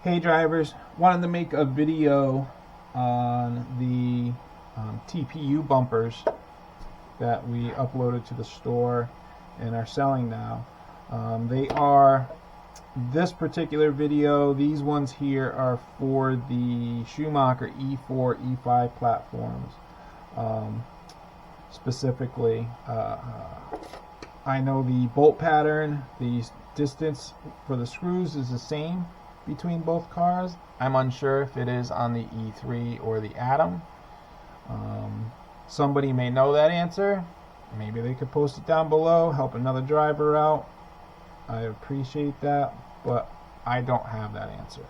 Hey drivers, wanted to make a video on the TPU bumpers that we uploaded to the store and are selling now. They are, this particular video, these ones here are for the Schumacher E4, E5 platforms. Specifically, I know the bolt pattern, the distance for the screws is the same between both cars. I'm unsure if it is on the E3 or the Atom. Somebody may know that answer. Maybe they could post it down below, help another driver out. I appreciate that, but I don't have that answer.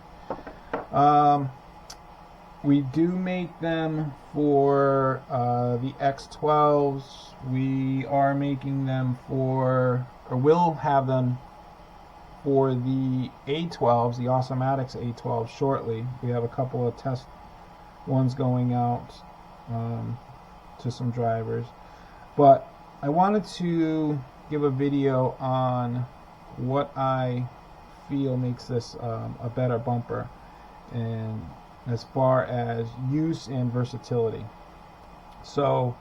We do make them for the X12s. We are making them for, or will have them for the A12s, the Awesomatics A12 shortly. We have a couple of test ones going out to some drivers. But I wanted to give a video on what I feel makes this a better bumper, and as far as use and versatility. So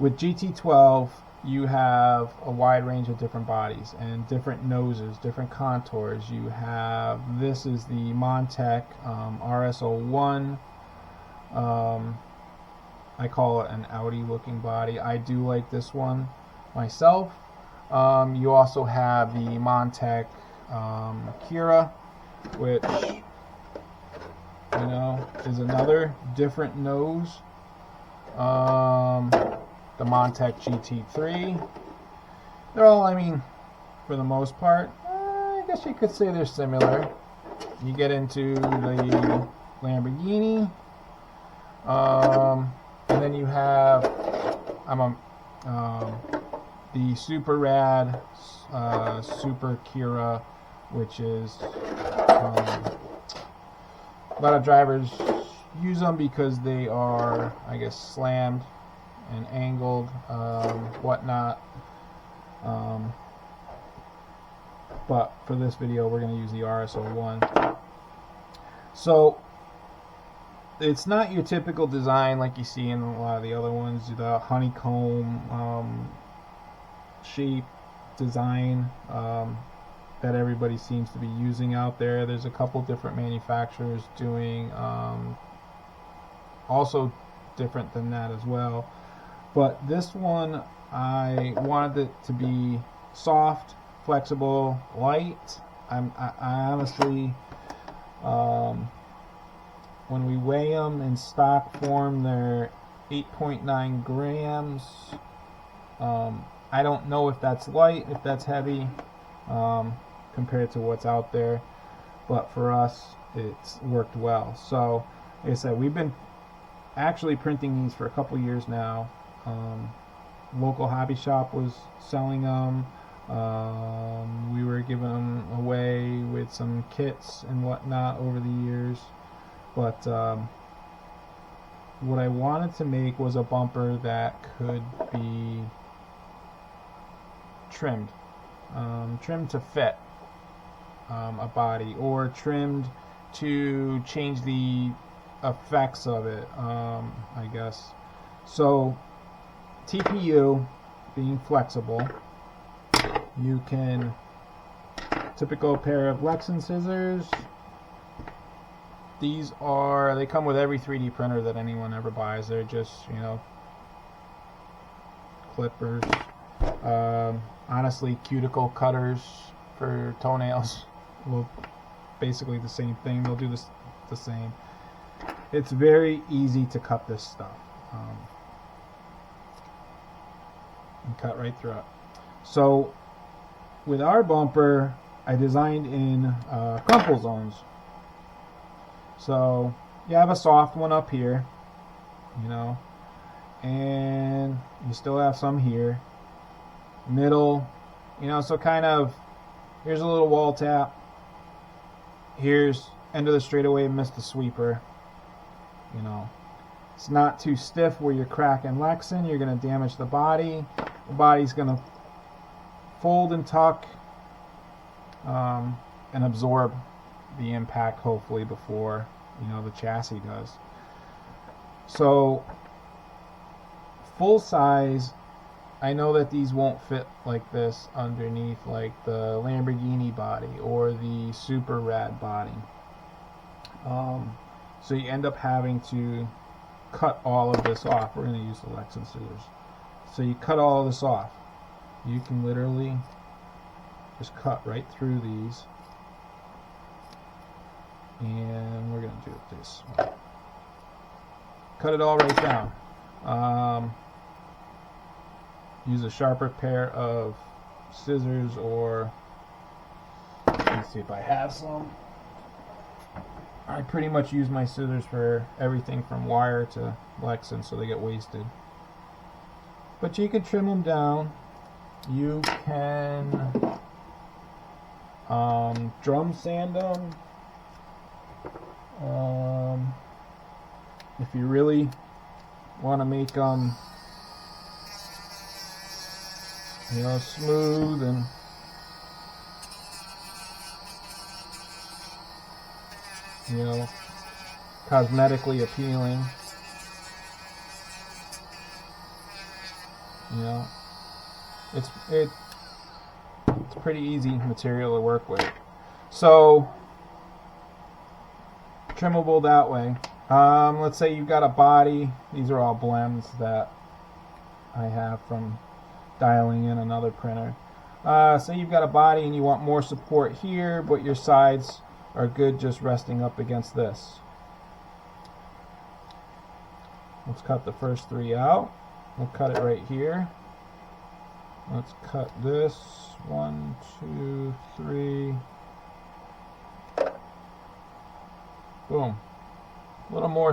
with GT12, you have a wide range of different bodies and different noses, different contours. You have, this is the Montec RS01. I call it an Audi looking body. I do like this one myself. You also have the Montec Kira, which, you know, is another different nose. The Montec GT3. They're all, I mean, for the most part, I guess you could say they're similar. You get into the Lamborghini, and then you have the Super Rad Super Kira, which is a lot of drivers use them because they are, I guess, slammed and angled, whatnot. But for this video, we're going to use the RS01. So it's not your typical design like you see in a lot of the other ones, the honeycomb shape design that everybody seems to be using out there. There's a couple different manufacturers doing also different than that as well. But this one, I wanted it to be soft, flexible, light. I honestly, when we weigh them in stock form, they're 8.9 grams. I don't know if that's light, if that's heavy, compared to what's out there. But for us, it's worked well. So, like I said, we've been actually printing these for a couple years now. Local hobby shop was selling them. We were giving them away with some kits and whatnot over the years. But what I wanted to make was a bumper that could be trimmed. Trimmed to fit a body, or trimmed to change the effects of it, I guess. So TPU being flexible, you can, typical pair of Lexan scissors. These are, they come with every 3D printer that anyone ever buys. They're just, you know, clippers. Honestly, cuticle cutters for toenails. Well, basically the same thing. They'll do this the same. It's very easy to cut this stuff. And cut right through it. So with our bumper, I designed in crumple zones. So you have a soft one up here, you know, and you still have some here, middle, you know, so kind of, here's a little wall tap, here's end of the straightaway, missed the sweeper, you know. It's not too stiff where you're cracking Lexan. You're going to damage the body. The body's going to fold and tuck and absorb the impact hopefully before, you know, the chassis does. So full size, I know that these won't fit like this underneath like the Lamborghini body or the super rad body. So you end up having to cut all of this off. We're going to use the Lexan scissors. So you cut all of this off. You can literally just cut right through these. And we're going to do it this way. Cut it all right down. Use a sharper pair of scissors, or let's see if I have some. I pretty much use my scissors for everything from wire to Lexan, so they get wasted. But you can trim them down. You can drum sand them. If you really want to make them, you know, smooth and you know, cosmetically appealing, you know, it's pretty easy material to work with. So trimmable that way. Let's say you've got a body. These are all blends that I have from dialing in another printer. Say you've got a body and you want more support here, but your sides are good just resting up against this. Let's cut the first three out. We'll cut it right here. Let's cut this. 1, 2, 3. Boom. A little more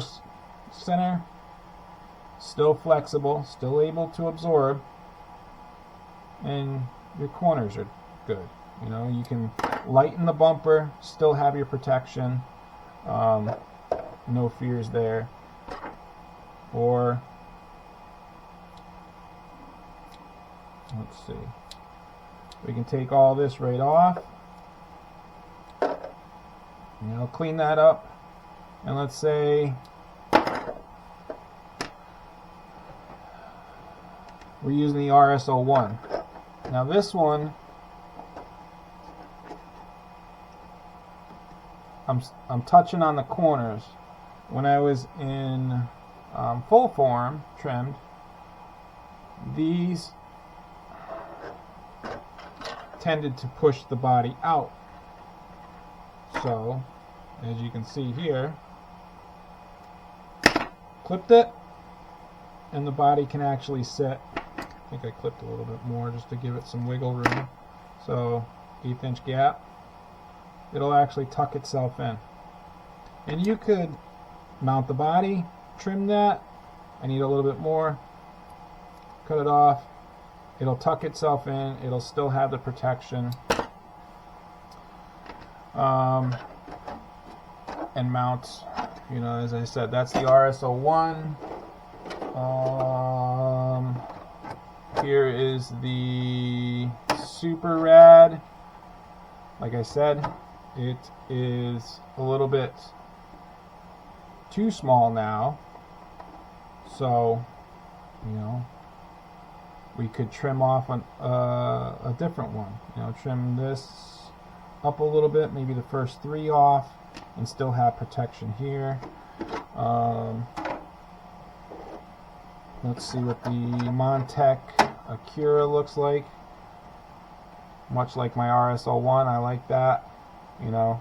center. Still flexible. Still able to absorb. And your corners are good. You know, you can lighten the bumper, still have your protection. No fears there. Or let's see, we can take all this right off. You know, clean that up, and let's say we're using the RS01. Now this one, I'm touching on the corners. When I was in full form trimmed, these tended to push the body out. So, as you can see here, clipped it, and the body can actually sit. I think I clipped a little bit more just to give it some wiggle room. So, 1/8 inch gap. It'll actually tuck itself in. And you could mount the body, trim that. I need a little bit more. Cut it off. It'll tuck itself in. It'll still have the protection. And mount, you know, as I said, that's the RS01. Here is the Super Rad. Like I said, it is a little bit too small now, so you know, we could trim off a different one. You know, trim this up a little bit, maybe the first 3 off, and still have protection here. Let's see what the Montec Acura looks like. Much like my RS01, I like that. You know,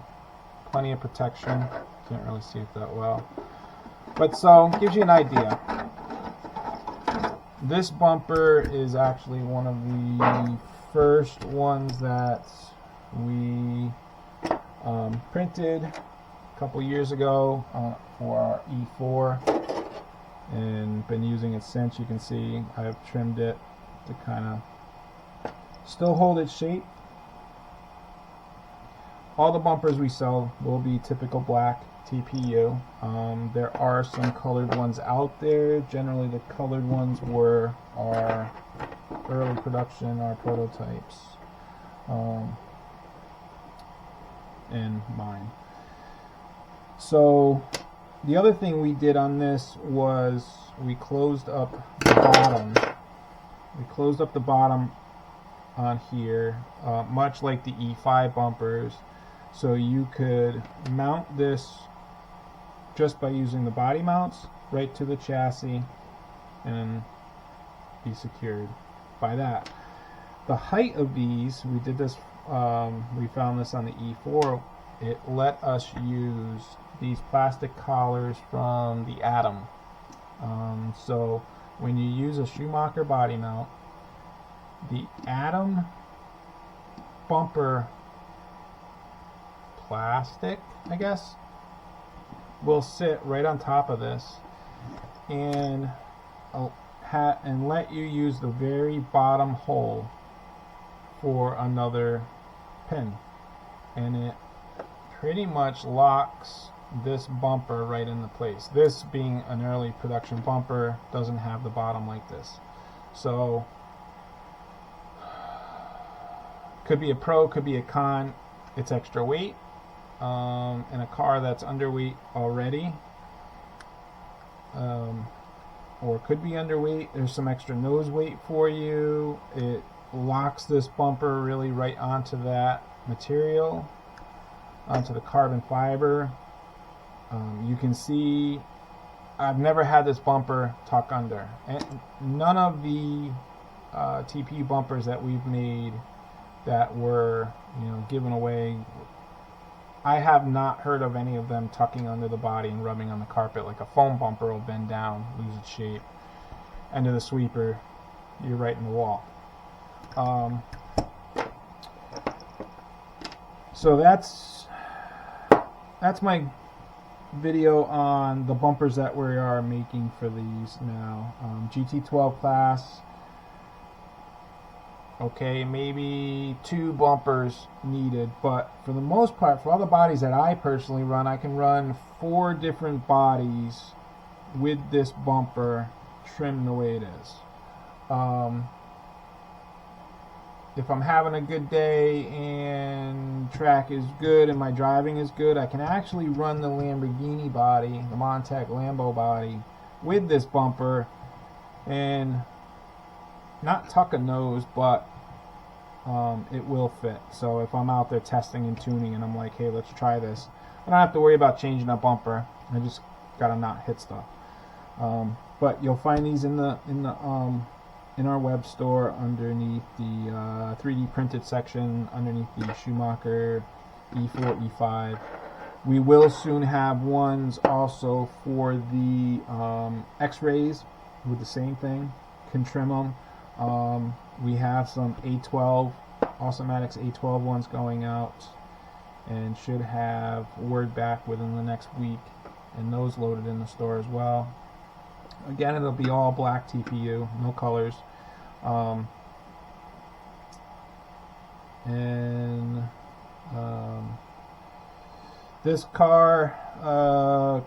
plenty of protection. Can't really see it that well, but so gives you an idea. This bumper is actually one of the first ones that we printed a couple years ago for our E4, and been using it since. You can see I've trimmed it to kind of still hold its shape. All the bumpers we sell will be typical black TPU. There are some colored ones out there. Generally the colored ones were our early production, our prototypes, and mine. So the other thing we did on this was we closed up the bottom. We closed up the bottom on here, much like the E5 bumpers, so you could mount this just by using the body mounts right to the chassis and be secured by that. The height of these, we did this, we found this on the E4, it let us use these plastic collars from the Atom. So when you use a Schumacher body mount, the Atom bumper plastic, I guess, will sit right on top of this and let you use the very bottom hole for another pin, and it pretty much locks this bumper right into place. This being an early production bumper doesn't have the bottom like this, so could be a pro, could be a con. It's extra weight in a car that's underweight already, or could be underweight. There's some extra nose weight for you. It locks this bumper really right onto that material, onto the carbon fiber. You can see I've never had this bumper tuck under, and none of the TPU bumpers that we've made that were, you know, given away, I have not heard of any of them tucking under the body and rubbing on the carpet. Like a foam bumper will bend down, lose its shape. End of the sweeper, you're right in the wall. So that's my video on the bumpers that we are making for these now. GT12 class. Okay, maybe 2 bumpers needed, but for the most part, for all the bodies that I personally run, I can run 4 different bodies with this bumper trimmed the way it is. If I'm having a good day and track is good and my driving is good, I can actually run the Lamborghini body, the Montec Lambo body, with this bumper and not tuck a nose, but it will fit. So if I'm out there testing and tuning and I'm like, hey, let's try this, I don't have to worry about changing a bumper. I just gotta not hit stuff. But you'll find these in our web store underneath the 3D printed section, underneath the Schumacher E4, E5. We will soon have ones also for the X-rays with the same thing. Can trim them. We have some A12, Awesomatics A12 ones going out, and should have word back within the next week, and those loaded in the store as well. Again, it'll be all black TPU, no colors. This car,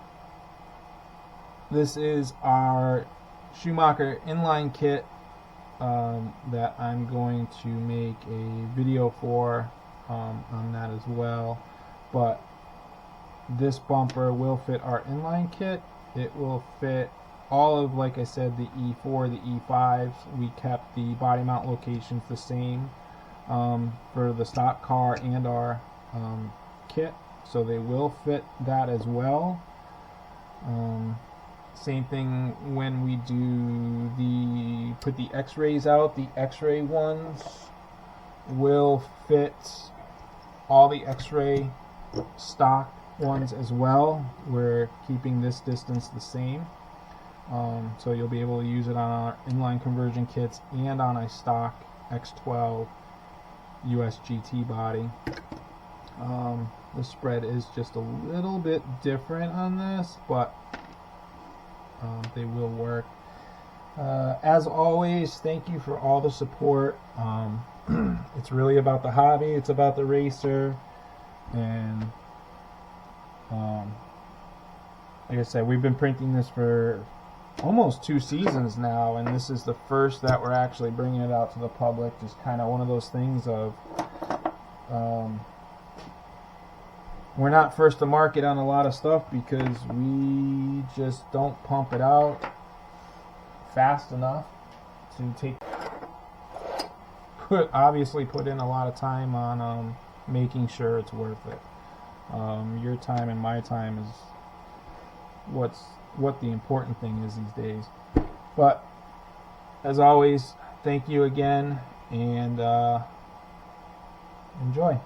this is our Schumacher inline kit that I'm going to make a video for on that as well. But this bumper will fit our inline kit. It will fit all of, like I said, the E4, the E5s. We kept the body mount locations the same for the stock car and our kit, so they will fit that as well. Same thing when we do put the X-rays out. The X-ray ones will fit all the X-ray stock ones as well. We're keeping this distance the same. So you'll be able to use it on our inline conversion kits and on a stock X12 US GT body. The spread is just a little bit different on this, but they will work. As always, thank you for all the support. It's really about the hobby, it's about the racer, and like I said, we've been printing this for almost 2 seasons now, and this is the first that we're actually bringing it out to the public. Just kind of one of those things of we're not first to market on a lot of stuff because we just don't pump it out fast enough to obviously put in a lot of time on making sure it's worth it. Your time and my time is what the important thing is these days. But as always, thank you again, and enjoy.